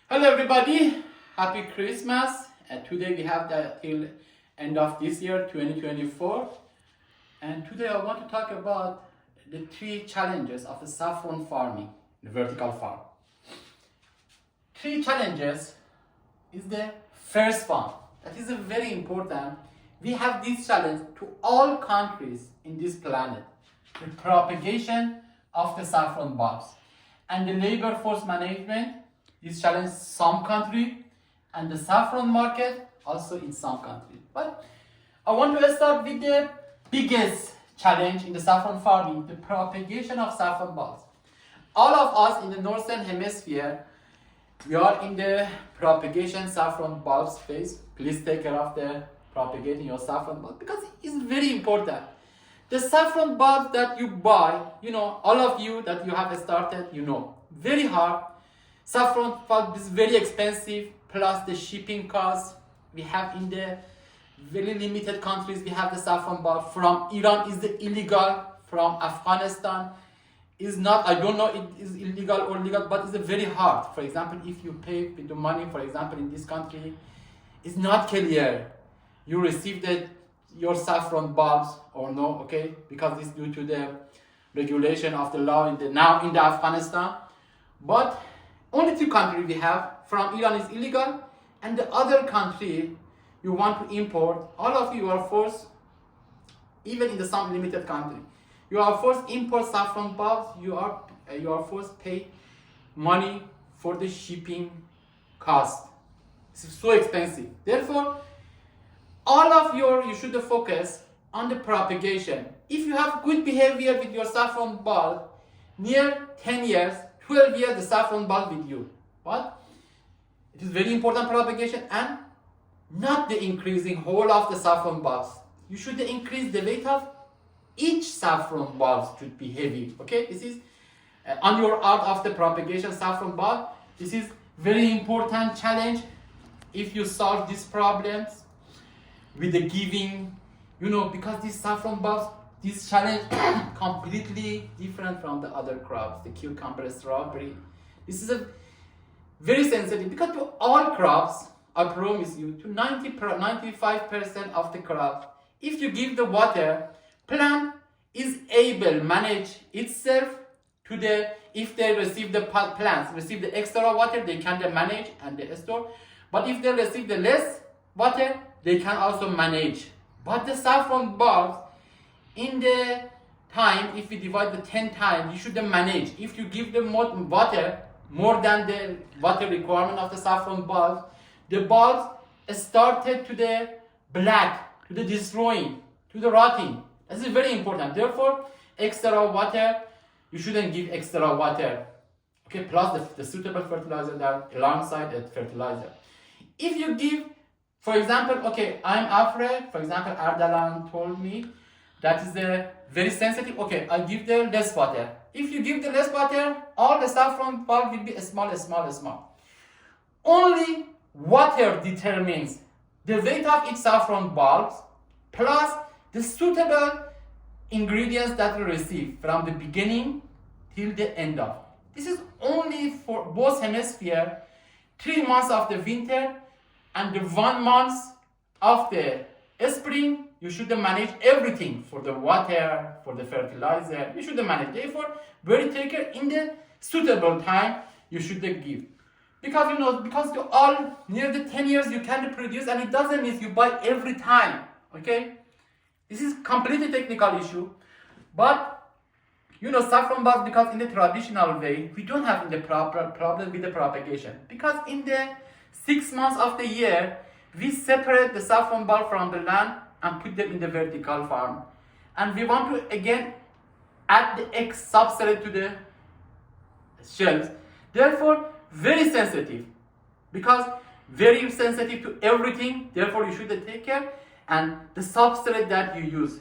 Hello everybody, happy Christmas. Today we have till end of this year 2024, and today I want to talk about the three challenges of the saffron farming, the vertical farm. Three challenges is the first one, that is a very important. We have this challenge to all countries in this planet, the propagation of the saffron bulbs and the labor force management. This challenge some country and the saffron market also in some countries. But I want to start with the biggest challenge in the saffron farming, the propagation of saffron bulbs. All of us in the northern hemisphere, we are in the propagation saffron bulbs phase. Please take care of the propagating your saffron bulb because it's very important. The saffron bulbs that you buy, all of you that you have started, very hard. Saffron bulb is very expensive, plus the shipping costs. We have in the very limited countries, we have the saffron bulb. From Iran is the illegal, from Afghanistan is not, I don't know it is illegal or legal, but it's very hard. For example, if you pay with the money, for example, in this country, it's not clear. You received your saffron bulbs or no, okay? Because it's due to the regulation of the law now in the Afghanistan. But only two countries we have. From Iran is illegal, and the other country you want to import, all of you are forced, even in some limited country, you are forced import saffron bulbs. You are forced pay money for the shipping cost. It's so expensive. Therefore, all of you should focus on the propagation. If you have good behavior with your saffron bulb, near 10 years, 12 years, the saffron bulb with you. But it is very important propagation and not the increasing whole of the saffron bulbs. You should increase the weight of each saffron bulb should be heavy. Okay, this is on your art of the propagation saffron bulb. This is very important challenge. If you solve these problems with the giving, because these saffron bulbs, this challenge completely different from the other crops, the cucumber, strawberry. This is a very sensitive because to all crops, I promise you, to 95% of the crops, if you give the water, plant is able manage itself to if they receive the plants receive the extra water, they can manage and they store. But if they receive the less water, they can also manage. But the saffron bulbs, in the time, if we divide the 10 times, you should manage. If you give them water, more than the water requirement of the saffron bulbs, the bulbs started to the black, to the destroying, to the rotting. This is very important. Therefore, extra water, you shouldn't give extra water. Okay, plus the suitable fertilizer that alongside that fertilizer. If you give, for example, okay, I'm afraid, for example, Ardalan told me, that is very sensitive. Okay, I give the less water. If you give the less water, all the saffron bulb will be small. Only water determines the weight of each saffron bulbs plus the suitable ingredients that we receive from the beginning till the end of. This is only for both hemispheres, 3 months of the winter and the 1 month of the spring. You should manage everything for the water, for the fertilizer. You should manage. Therefore, very take care in the suitable time you should give. Because you all near the 10 years you can produce, and it doesn't mean you buy every time. Okay, this is completely technical issue. But saffron bulbs, because in the traditional way we don't have the proper problem with the propagation, because in the 6 months of the year we separate the saffron bulb from the land and put them in the vertical farm, and we want to again add the X substrate to the shells. Therefore, very sensitive, because very sensitive to everything. Therefore, you should take care, and the substrate that you use,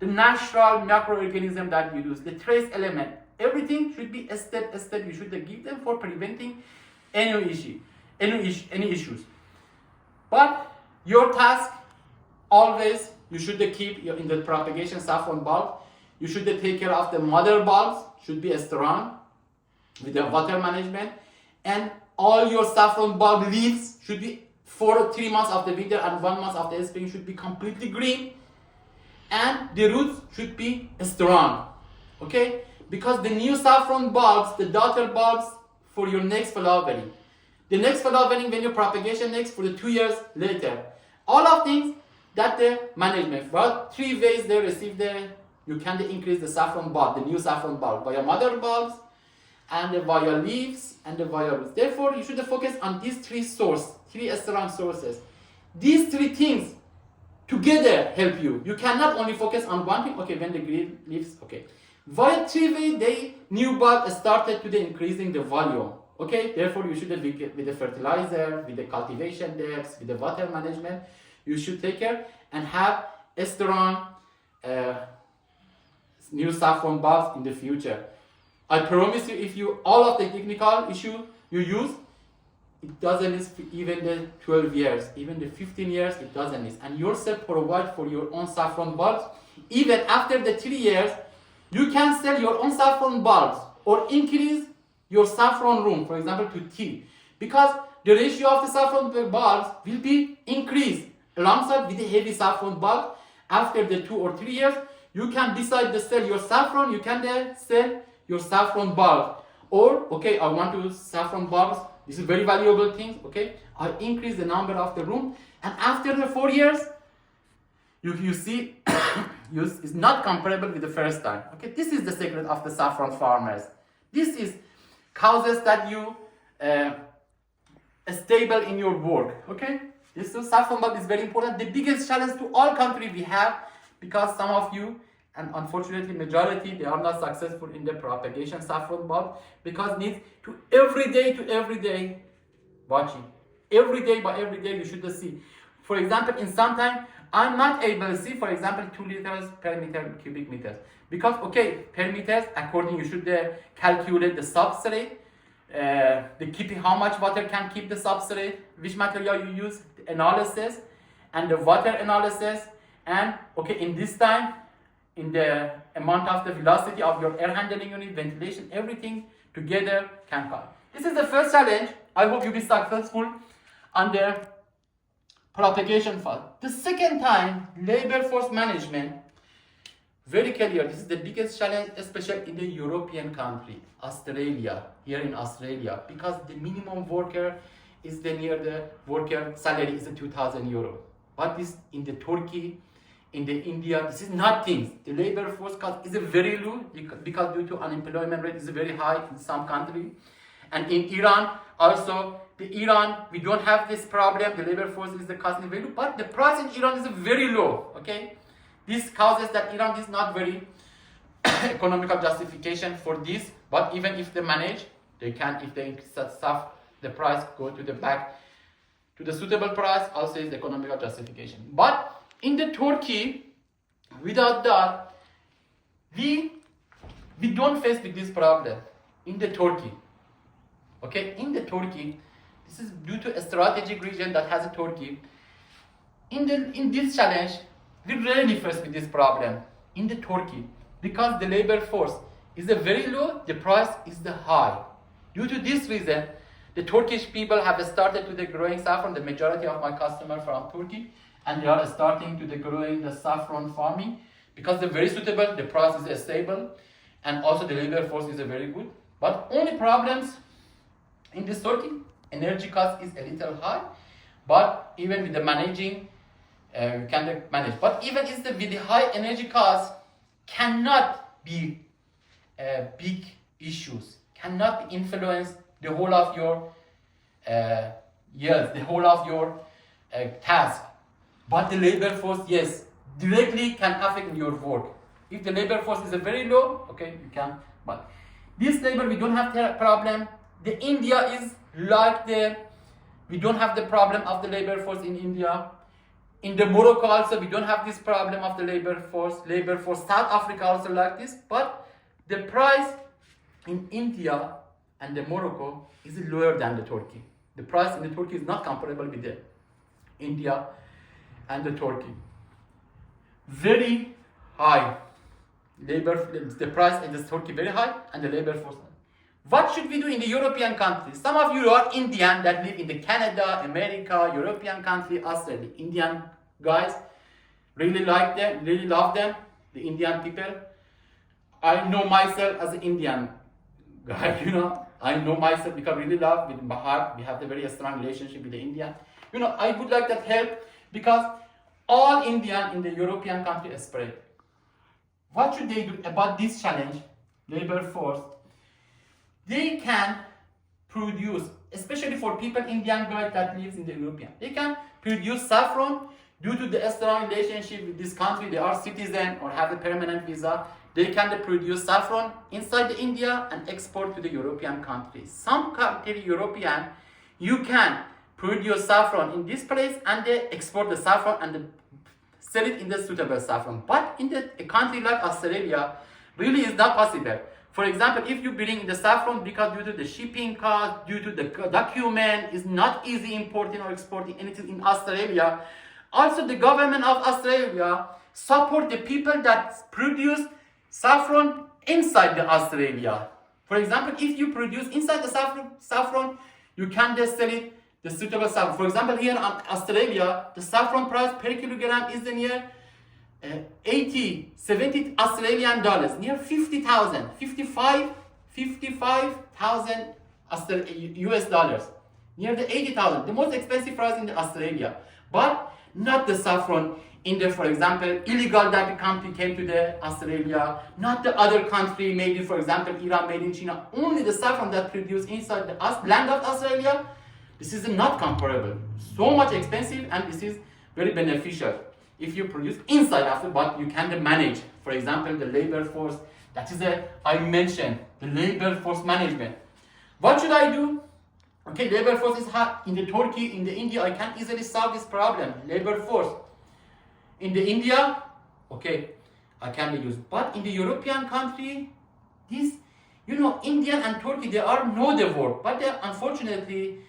the natural microorganism that you use, the trace element, everything should be a step. You should give them for preventing any issues. But your task, always, you should keep in the propagation saffron bulb. You should take care of the mother bulbs, should be strong with the water management, and all your saffron bulb leaves should be for 3 months of the winter and 1 month of the spring should be completely green, and the roots should be strong. Okay, because the new saffron bulbs, the daughter bulbs for your next flowering, the next flowering when your propagation next for the 2 years later, all of things that the management, well, 3 ways they receive you can increase the saffron bulb, the new saffron bulb, via mother bulbs and via leaves and via roots. Therefore, you should focus on these 3 strong sources. These 3 things together help you. You cannot only focus on one thing. Okay, when the green leaves, okay. Via 3 ways, the new bulb started to increasing the volume. Okay, therefore you should with the fertilizer, with the cultivation depths, with the water management, you should take care and have a strong new saffron bulbs in the future. I promise you, if you all of the technical issue you use, it doesn't last even the 12 years, even the 15 years, it doesn't last. And yourself provide for your own saffron bulbs. Even after the 3 years, you can sell your own saffron bulbs or increase your saffron room, for example, to tea. Because the ratio of the saffron bulbs will be increased alongside with the heavy saffron bulb. After the 2 or 3 years, you can decide to sell your saffron, you can then sell your saffron bulb. Or, okay, I want to saffron bulbs. This is very valuable thing, okay? I increase the number of the room, and after the 4 years, you see, it's not comparable with the first time. Okay, this is the secret of the saffron farmers. This is causes that you stable in your work. Okay, this saffron bulb is very important. The biggest challenge to all countries we have, because some of you, and unfortunately majority, they are not successful in the propagation saffron bulb, because needs to every day watching. Every day you should see. For example, in some time I'm not able to see, for example, 2 liters per meter cubic meters, because okay, per meters according you should calculate the substrate, the keeping how much water can keep the substrate, which material you use, the analysis and the water analysis, and okay, in this time, in the amount of the velocity of your air handling unit, ventilation, everything together can come. This is the first challenge. I hope you be successful on the propagation part. The second time, labor force management, very clear. This is the biggest challenge, especially in the European country, Australia, here in Australia, because the minimum worker is near the worker salary is 2,000 euro. But this in the Turkey, in the India, this is nothing. The labor force cost is very low because due to unemployment rate is very high in some country. And in Iran also, we don't have this problem. The labor force is the cost is very low, but the price in Iran is very low. Okay, this causes that Iran is not very economical justification for this. But even if they manage, they can, if they stuff the price go to the back to the suitable price, also is economical justification. But in the Turkey, without that, we don't face with this problem in the Turkey. Okay, in the Turkey, this is due to a strategic region that has a Turkey. In this challenge, we really face with this problem in the Turkey, because the labor force is very low, the price is high. Due to this reason, the Turkish people have started to the growing saffron. The majority of my customers from Turkey, and they are starting to the growing the saffron farming, because they're very suitable, the price is stable, and also the labor force is very good. But only problems in this Turkey, energy cost is a little high, but even with the managing, we can manage. But even with the high energy cost, cannot be big issues, cannot influence the whole of your years, the whole of your task. But the labor force, yes, directly can affect your work. If the labor force is very low, okay, you can. But this labor, we don't have the problem. The India is like we don't have the problem of the labor force in India. In the Morocco also, we don't have this problem of the labor force. South Africa also like this. But the price in India and the Morocco is lower than the Turkey. The price in the Turkey is not comparable with the India and the Turkey. Very high. The price in this Turkey very high, and the labor force. What should we do in the European countries? Some of you are Indian that live in the Canada, America, European country, Australia. Indian guys, really like them, really love them, the Indian people. I know myself as an Indian guy, I know myself because I really love with my heart. We have a very strong relationship with the Indian. I would like that help because all Indian in the European country is spread. What should they do about this challenge? Labor force. They can produce, especially for people, Indian guys that lives in the European. They can produce saffron due to the strong relationship with this country. They are citizen or have a permanent visa. They can produce saffron inside the India and export to the European countries. Some country European, you can produce saffron in this place and they export the saffron and sell it in the suitable saffron. But in a country like Australia, really is not possible. For example, if you bring in the saffron, because due to the shipping cost, due to the document, is not easy importing or exporting anything in Australia. Also, the government of Australia support the people that produce saffron inside the Australia. For example, if you produce inside the saffron, you can just sell it the suitable saffron. For example, here in Australia, the saffron price per kilogram is near 70 Australian dollars, near 50,000, 55,000 US dollars, near the 80,000, the most expensive price in the Australia. But not the saffron in the, for example, illegal that the country came to the Australia, not the other country made in, for example, Iran made in China, only the saffron that produced inside the land of Australia. This is not comparable, so much expensive, and this is very beneficial if you produce inside after, but you can manage. For example, the labor force, that is I mentioned, the labor force management. What should I do? Okay, labor force is in the Turkey, in the India, I can easily solve this problem, labor force. In the India, okay, I can use, but in the European country, this, Indian and Turkey, they are know the word, but they, unfortunately,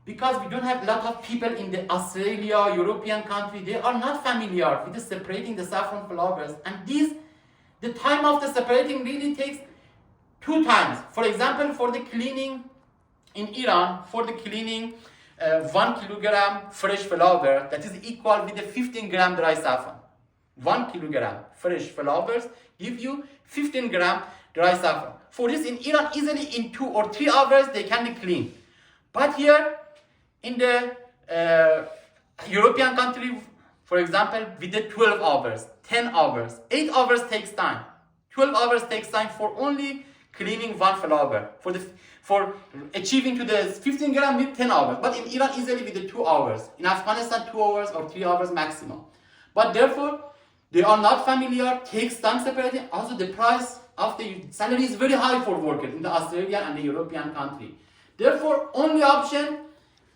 because we don't have a lot of people in the Australia, European country, they are not familiar with the separating the saffron flowers. And the time of the separating really takes 2 times. For example, for the cleaning in Iran, for the cleaning 1 kilogram fresh flower, that is equal with the 15 gram dry saffron. 1 kilogram fresh flowers give you 15 gram dry saffron. For this in Iran, easily in 2 or 3 hours, they can clean. But here, in the European country, for example, with the 12 hours, 10 hours, 8 hours takes time. 12 hours takes time for only cleaning 1 flower. For achieving to the 15 gram with 10 hours. But in Iran, easily with the 2 hours. In Afghanistan, 2 hours or 3 hours maximum. But therefore, they are not familiar, takes time separating. Also, the price of the salary is very high for workers in the Australian and the European country. Therefore, only option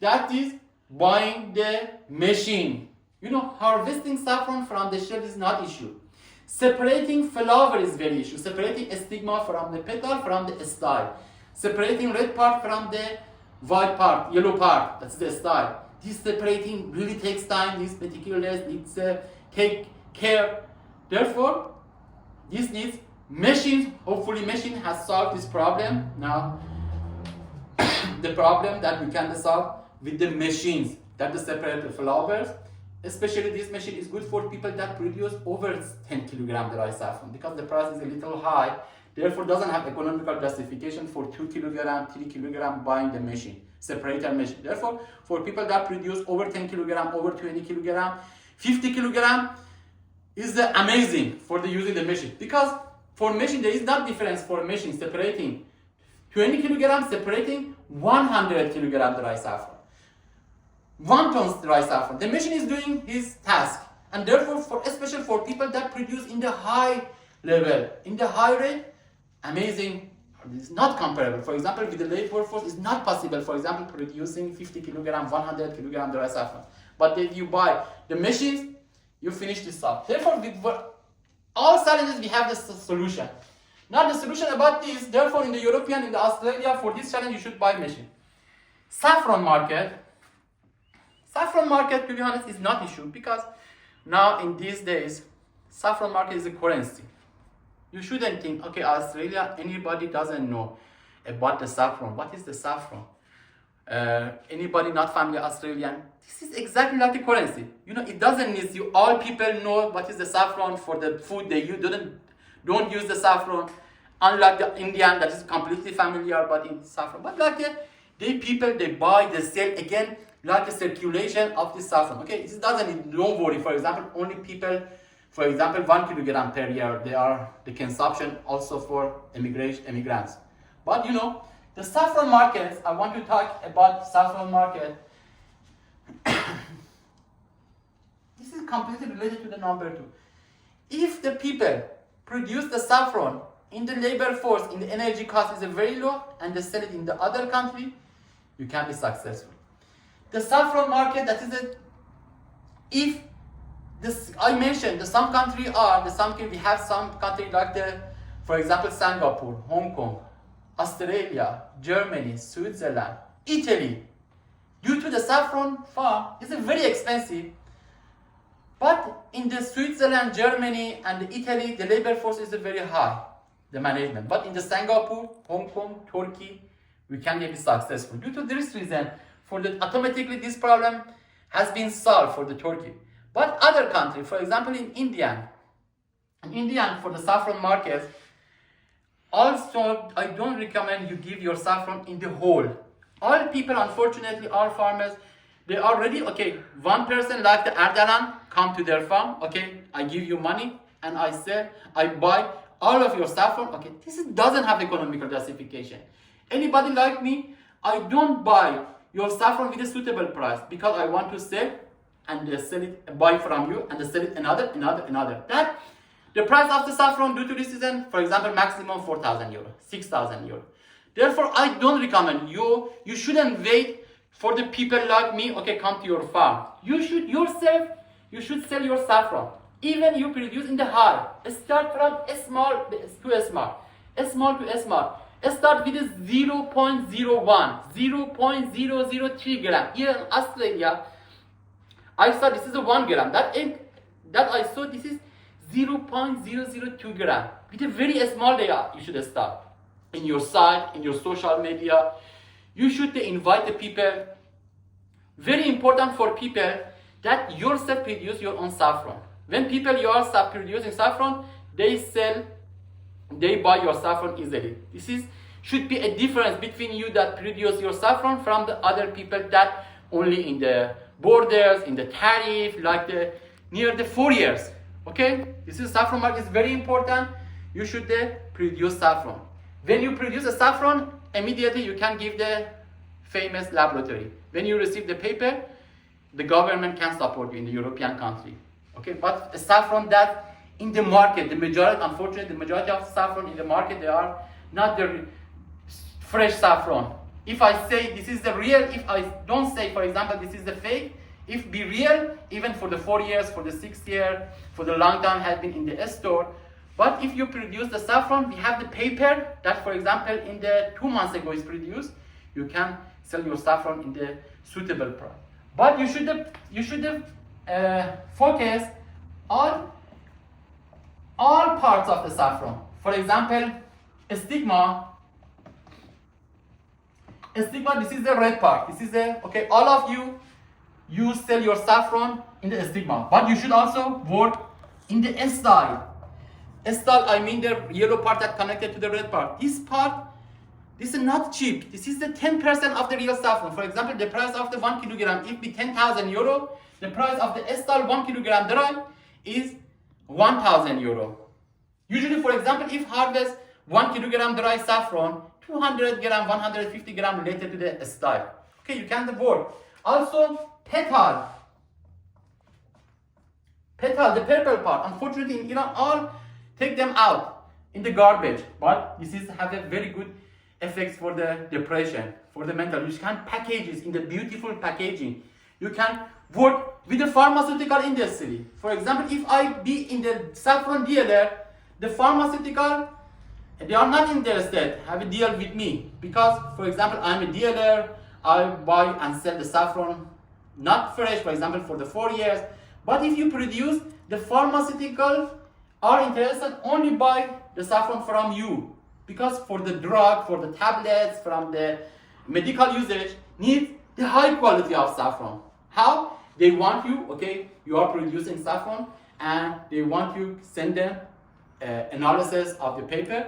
that is buying the machine. Harvesting saffron from the shell is not issue. Separating flower is very issue. Separating stigma from the petal from the style. Separating red part from the white part, yellow part. That's the style. This separating really takes time. This meticulous needs take care. Therefore, this needs machines. Hopefully, machine has solved this problem. Now, the problem that we can solve with the machines that separate the flowers, especially this machine is good for people that produce over 10 kilogram dry saffron because the price is a little high, therefore doesn't have economical justification for 2 kilogram, 3 kilogram buying the machine, separator machine. Therefore, for people that produce over 10 kilogram, over 20 kilogram, 50 kilogram is amazing for the using the machine because for machine there is not difference for machine separating 20 kilogram separating 100 kilogram dry saffron. 1 ton dry saffron. The machine is doing his task, and therefore, especially for people that produce in the high level, in the high rate, amazing. It's not comparable. For example, with the labor force, it's not possible. For example, producing 50 kilogram, 100 kilogram dry saffron. But if you buy the machines, you finish this up. Therefore, with all challenges, we have the solution. Now the solution about this. Therefore, in the European, in the Australia, for this challenge, you should buy machine. Saffron market, to be honest, is not issue because now in these days, saffron market is a currency. You shouldn't think, okay, Australia, anybody doesn't know. about the saffron. What is the saffron? Anybody not familiar Australian? This is exactly like the currency. You know, it doesn't need you. All people know what is the saffron for the food they use. Don't use the saffron. Unlike the Indian that is completely familiar about in saffron. But like they people, they buy, they sell again, like the circulation of the saffron. Okay, this doesn't need, don't worry. For example, only people, for example, 1 kilogram per year, they are the consumption also for immigrants. But you know, the saffron markets, I want to talk about saffron market. This is completely related to the number 2. If the people produce the saffron in the labor force, in the energy cost is very low, and they sell it in the other country, you can be successful. The saffron market, that is it. If this, I mentioned, the some country are, we have some country like for example, Singapore, Hong Kong, Australia, Germany, Switzerland, Italy. Due to the saffron farm, it's very expensive. But in the Switzerland, Germany, and Italy, the labor force is very high, the management. But in the Singapore, Hong Kong, Turkey, we can be successful. Due to this reason, automatically this problem has been solved for the Turkey. But other countries, for example, in India for the saffron market, also I don't recommend you give your saffron in the whole. All people, unfortunately, all farmers, they already, okay, one person like the Ardalan come to their farm, okay, I give you money and I sell, I buy all of your saffron, okay, doesn't have economical justification. Anybody like me, I don't buy your saffron with a suitable price because I want to sell and sell it, buy from you and sell it another. That the price of the saffron due to this season, for example, maximum 4,000 euro, 6,000 euro. Therefore, I don't recommend you shouldn't wait for the people like me, okay, come to your farm. You should sell your saffron. Even you produce in the high. Start from small to small. Small to small. Start with 0.01, 0.003 gram. Here in Australia, I saw this is a 1 gram. That I saw this is 0.002 gram. With a very small layer, you should start. In your site, in your social media, you should invite the people. Very important for people that yourself produce your own saffron. When people yourself producing saffron, they buy your saffron easily. Should be a difference between you that produce your saffron from the other people that only in the borders, in the tariff, like near the 4 years. Okay, saffron market is very important. You should produce saffron. When you produce a saffron, immediately you can give the famous laboratory. When you receive the paper, the government can support you in the European country. Okay, but a saffron that in the market, unfortunately, the majority of saffron in the market, they are not the fresh saffron. If I say this is the real, if I don't say, for example, this is the fake, if be real, even for the 4 years, for the 6th year, for the long time has been in the store. But if you produce the saffron, we have the paper that, for example, in the 2 months ago is produced, you can sell your saffron in the suitable price. But you should focus on all parts of the saffron. For example, stigma, this is the red part. This is okay, all of you sell your saffron in the stigma, but you should also work in the style. Style, I mean the yellow part that connected to the red part. This is not cheap. This is the 10% of the real saffron. For example, the price of the 1 kilogram, if be 10,000 euro, the price of the style 1 kilogram dry is 1,000 euro. Usually, for example, if harvest 1 kilogram dry saffron, 200 gram, 150 gram related to the style. Okay, you can work. Also, petal, the purple part. Unfortunately, in Iran, all take them out in the garbage. But this have a very good effects for the depression, for the mental. You can packages in the beautiful packaging. You can work with the pharmaceutical industry. For example, if I be in the saffron dealer, the pharmaceutical, they are not interested have a deal with me because, for example, I'm a dealer. I buy and sell the saffron not fresh, for example, for the 4 years. But if you produce, the pharmaceutical are interested only buy the saffron from you because for the drug, for the tablets, from the medical usage, need the high quality of saffron. How? They want you, okay, you are producing saffron, and they want you send them analysis of the paper,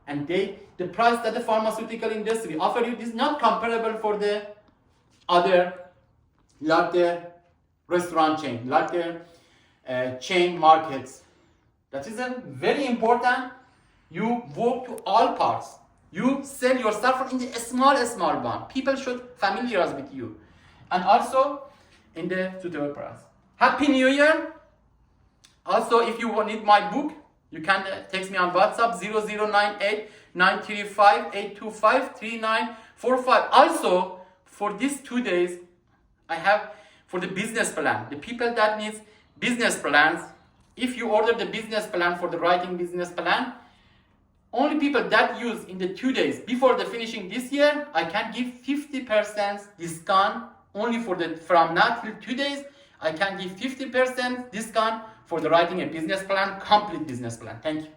and the price that the pharmaceutical industry offer you is not comparable for the other, like the restaurant chain, like the chain markets. That is a very important. You work to all parts. You sell your saffron in the small one. People should familiarize with you, and also in the suitable price. Happy New Year! Also, if you need my book, you can text me on WhatsApp 0098 935 825 3945. Also, for these 2 days, I have for the business plan. The people that needs business plans, if you order the business plan for the writing business plan, only people that use in the 2 days before the finishing this year, I can give 50% discount only for the from now till 2 days. I can give 50% discount for the writing a business plan, complete business plan. Thank you.